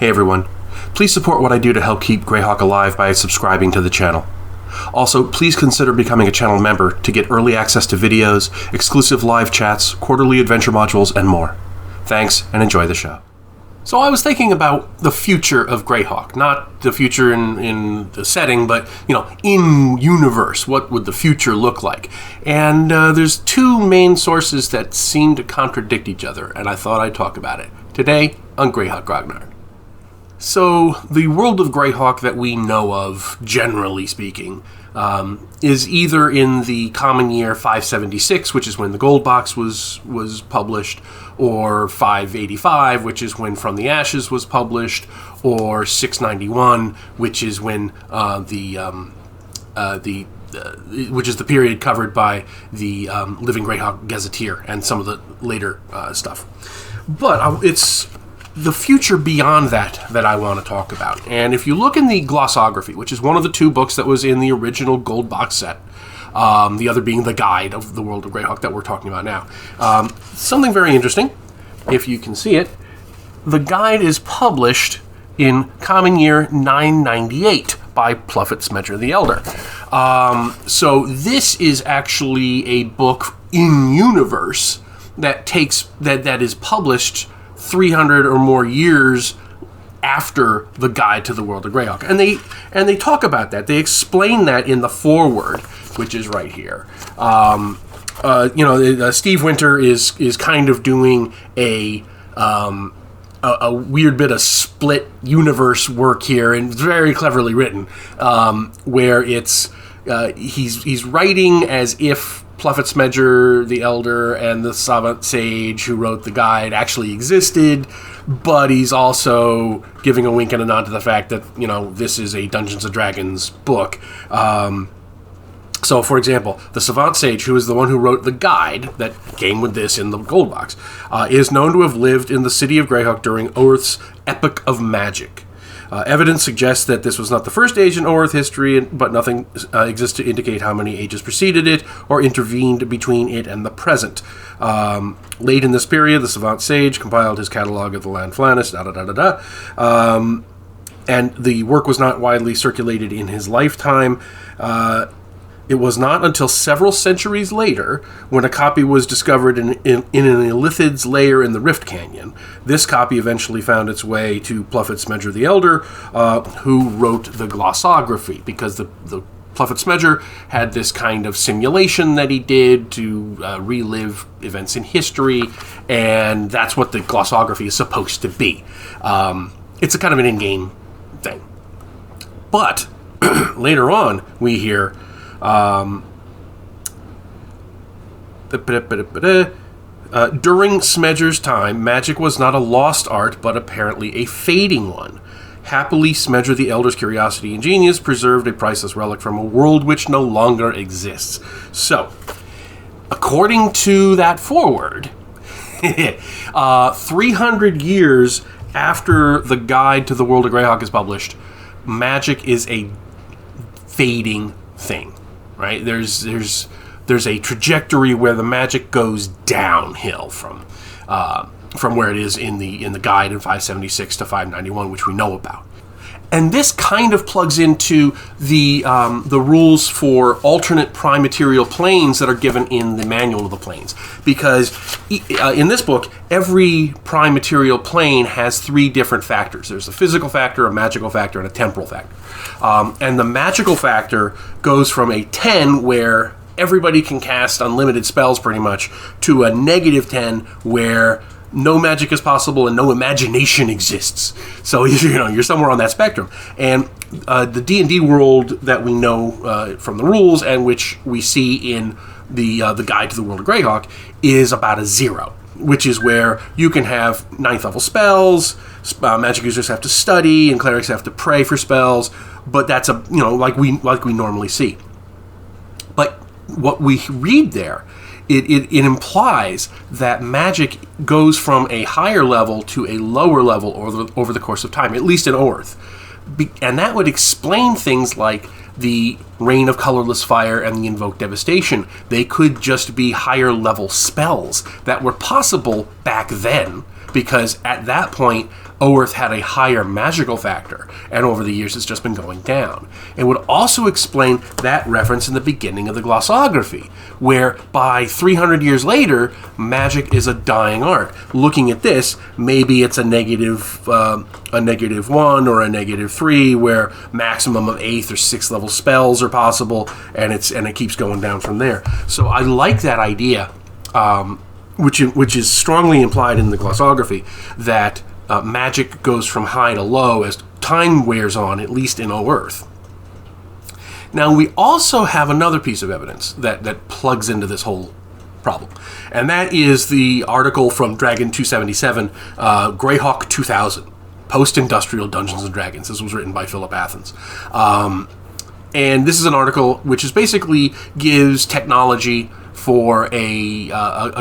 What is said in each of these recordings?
Hey everyone, please support what I do to help keep Greyhawk alive by subscribing to the channel. Also, please consider becoming a channel member to get early access to videos, exclusive live chats, quarterly adventure modules, and more. Thanks, and enjoy the show. So I was thinking about the future of Greyhawk, not the future in the setting, but, in universe, what would the future look like? And there's two main sources that seem to contradict each other, and I thought I'd talk about it today on Greyhawk Grognard. So the world of Greyhawk that we know of, generally speaking, is either in the common year 576, which is when the gold box was published, or 585, which is when From the Ashes was published, or 691, which is when which is the period covered by the Living Greyhawk Gazetteer and some of the later stuff. But it's the future beyond that I want to talk about. And if you look in the Glossography, which is one of the two books that was in the original gold box set, the other being the guide of the world of Greyhawk that we're talking about now, something very interesting, if you can see it, the guide is published in common year 998 by Pluffet, Smedger the Elder. So this is actually a book in universe that is published 300 or more years after the guide to the world of Greyhawk, and they talk about that. They explain that in the foreword, which is right here. Steve Winter is kind of doing a weird bit of split universe work here, and very cleverly written, where it's he's writing as if Pluffet, Smedger the Elder and the Savant Sage who wrote the guide actually existed, but he's also giving a wink and a nod to the fact that, this is a Dungeons & Dragons book. So, for example, the Savant Sage, who is the one who wrote the guide that came with this in the gold box, is known to have lived in the city of Greyhawk during Oerth's Epoch of Magic. Evidence suggests that this was not the first age in Oerth history, but nothing exists to indicate how many ages preceded it or intervened between it and the present. Late in this period, the Savant Sage compiled his catalog of the Land Flannis, and the work was not widely circulated in his lifetime. It was not until several centuries later, when a copy was discovered in an Illithid's lair in the Rift Canyon. This copy eventually found its way to Pluffet, Smedger the Elder, who wrote the Glossography, because the Pluffet Smedger had this kind of simulation that he did to relive events in history, and that's what the Glossography is supposed to be. It's a kind of an in-game thing. But later on, we hear during Smedger's time, magic was not a lost art, but apparently a fading one. Happily, Smedger the Elder's curiosity and genius preserved a priceless relic from a world which no longer exists. So, according to that foreword, 300 years after the guide to the world of Greyhawk is published, magic is a fading thing. Right? There's a trajectory where the magic goes downhill from where it is in the guide in 576 to 591, which we know about. And this kind of plugs into the rules for alternate prime material planes that are given in the manual of the planes. Because in this book, every prime material plane has three different factors. There's a physical factor, a magical factor, and a temporal factor. And the magical factor goes from a 10, where everybody can cast unlimited spells pretty much, to a -10, where no magic is possible and no imagination exists. So you're somewhere on that spectrum. And the D&D world that we know from the rules, and which we see in the Guide to the World of Greyhawk, is about a 0, which is where you can have 9th level spells. Magic users have to study, and clerics have to pray for spells. But that's like we normally see. But what we read there, it implies that magic goes from a higher level to a lower level over the course of time, at least in Oerth. And that would explain things like the Rain of Colorless Fire and the Invoke Devastation. They could just be higher level spells that were possible back then, because at that point, Oerth had a higher magical factor, and over the years it's just been going down. It would also explain that reference in the beginning of the Glossography, where by 300 years later, magic is a dying art. Looking at this, maybe it's a negative 1 or a -3, where maximum of 8th or 6th level spells are possible, and it keeps going down from there. So I like that idea, which is strongly implied in the Glossography, that magic goes from high to low as time wears on, at least in Oerth. Now, we also have another piece of evidence that plugs into this whole problem, and that is the article from Dragon 277, Greyhawk 2000, Post-Industrial Dungeons & Dragons. This was written by Philip Athens. And this is an article which is basically gives technology for a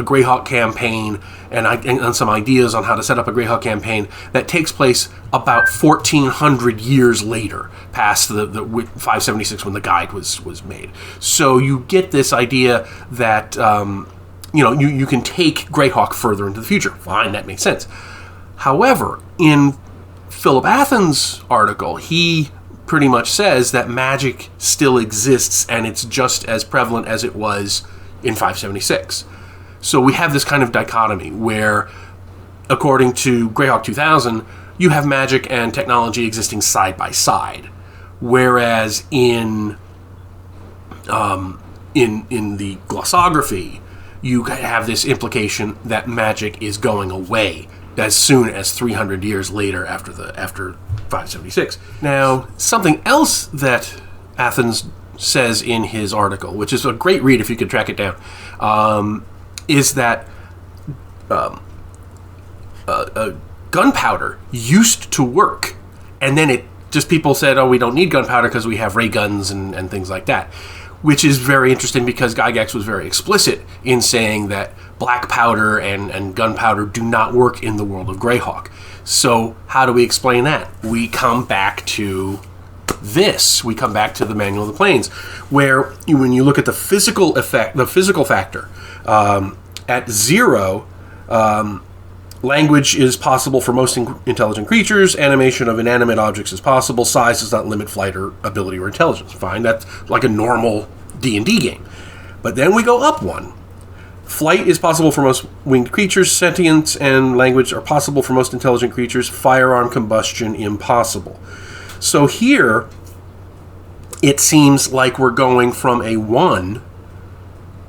Greyhawk campaign and some ideas on how to set up a Greyhawk campaign that takes place about 1,400 years later, past the 576 when the guide was made. So you get this idea that you can take Greyhawk further into the future. Fine, that makes sense. However, in Philip Athens' article, he pretty much says that magic still exists and it's just as prevalent as it was in 576. So we have this kind of dichotomy where, according to Greyhawk 2000, you have magic and technology existing side by side, whereas in the Glossography, you have this implication that magic is going away as soon as 300 years later after 576. Now, something else that Athens says in his article, which is a great read if you could track it down, is that gunpowder used to work, and then people said, oh, we don't need gunpowder because we have ray guns and things like that, which is very interesting because Gygax was very explicit in saying that black powder and gunpowder do not work in the world of Greyhawk. So how do we explain that? We come back to this. We come back to the Manual of the Planes, where when you look at the physical effect, the physical factor, at 0, language is possible for most intelligent creatures. Animation of inanimate objects is possible. Size does not limit flight or ability or intelligence. Fine, that's like a normal D&D game. But then we go up 1. Flight is possible for most winged creatures. Sentience and language are possible for most intelligent creatures. Firearm combustion impossible. So here, it seems like we're going from a 1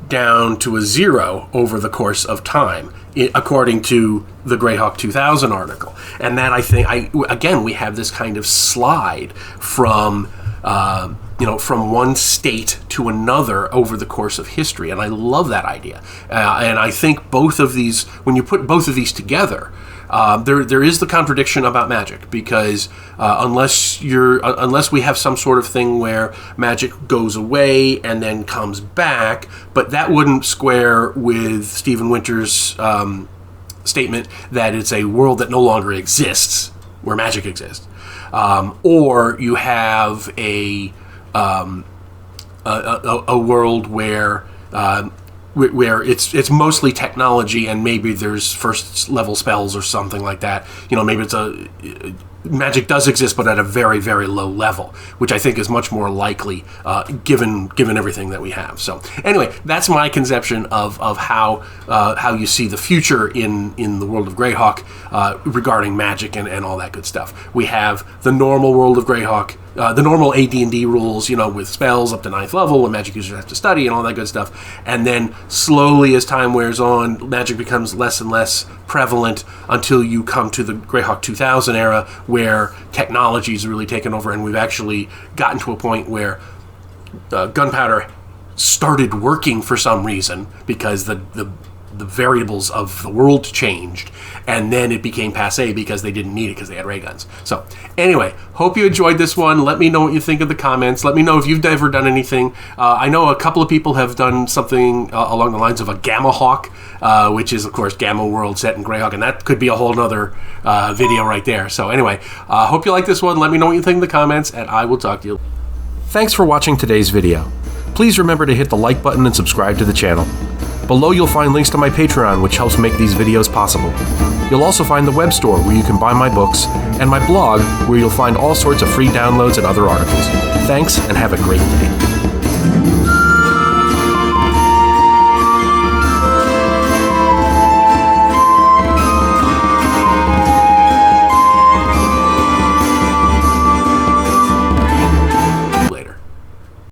down to a 0 over the course of time, according to the Greyhawk 2000 article. And that, I think, again, we have this kind of slide from one state to another over the course of history. And I love that idea. And I think both of these, when you put both of these together, there is the contradiction about magic, because unless we have some sort of thing where magic goes away and then comes back, but that wouldn't square with Stephen Winter's statement that it's a world that no longer exists where magic exists, or you have a world where it's mostly technology and maybe there's first level spells or something like that. Maybe magic does exist, but at a very, very low level, which I think is much more likely given everything that we have. So anyway, that's my conception of how you see the future in the world of Greyhawk regarding magic and all that good stuff. We have the normal world of Greyhawk, the normal AD&D rules, with spells up to 9th level and magic users have to study and all that good stuff. And then slowly as time wears on, magic becomes less and less prevalent until you come to the Greyhawk 2000 era, where technology's really taken over and we've actually gotten to a point where gunpowder started working for some reason because the variables of the world changed, and then it became passé because they didn't need it because they had ray guns. So anyway, hope you enjoyed this one. Let me know what you think in the comments. Let me know if you've ever done anything. I know a couple of people have done something along the lines of a Gamma Hawk, which is of course Gamma World set in Greyhawk, and that could be a whole nother video right there. So anyway, hope you like this one. Let me know what you think in the comments, and I will talk to you. Thanks for watching today's video. Please remember to hit the like button and subscribe to the channel. Below you'll find links to my Patreon, which helps make these videos possible. You'll also find the web store where you can buy my books, and my blog where you'll find all sorts of free downloads and other articles. Thanks, and have a great day.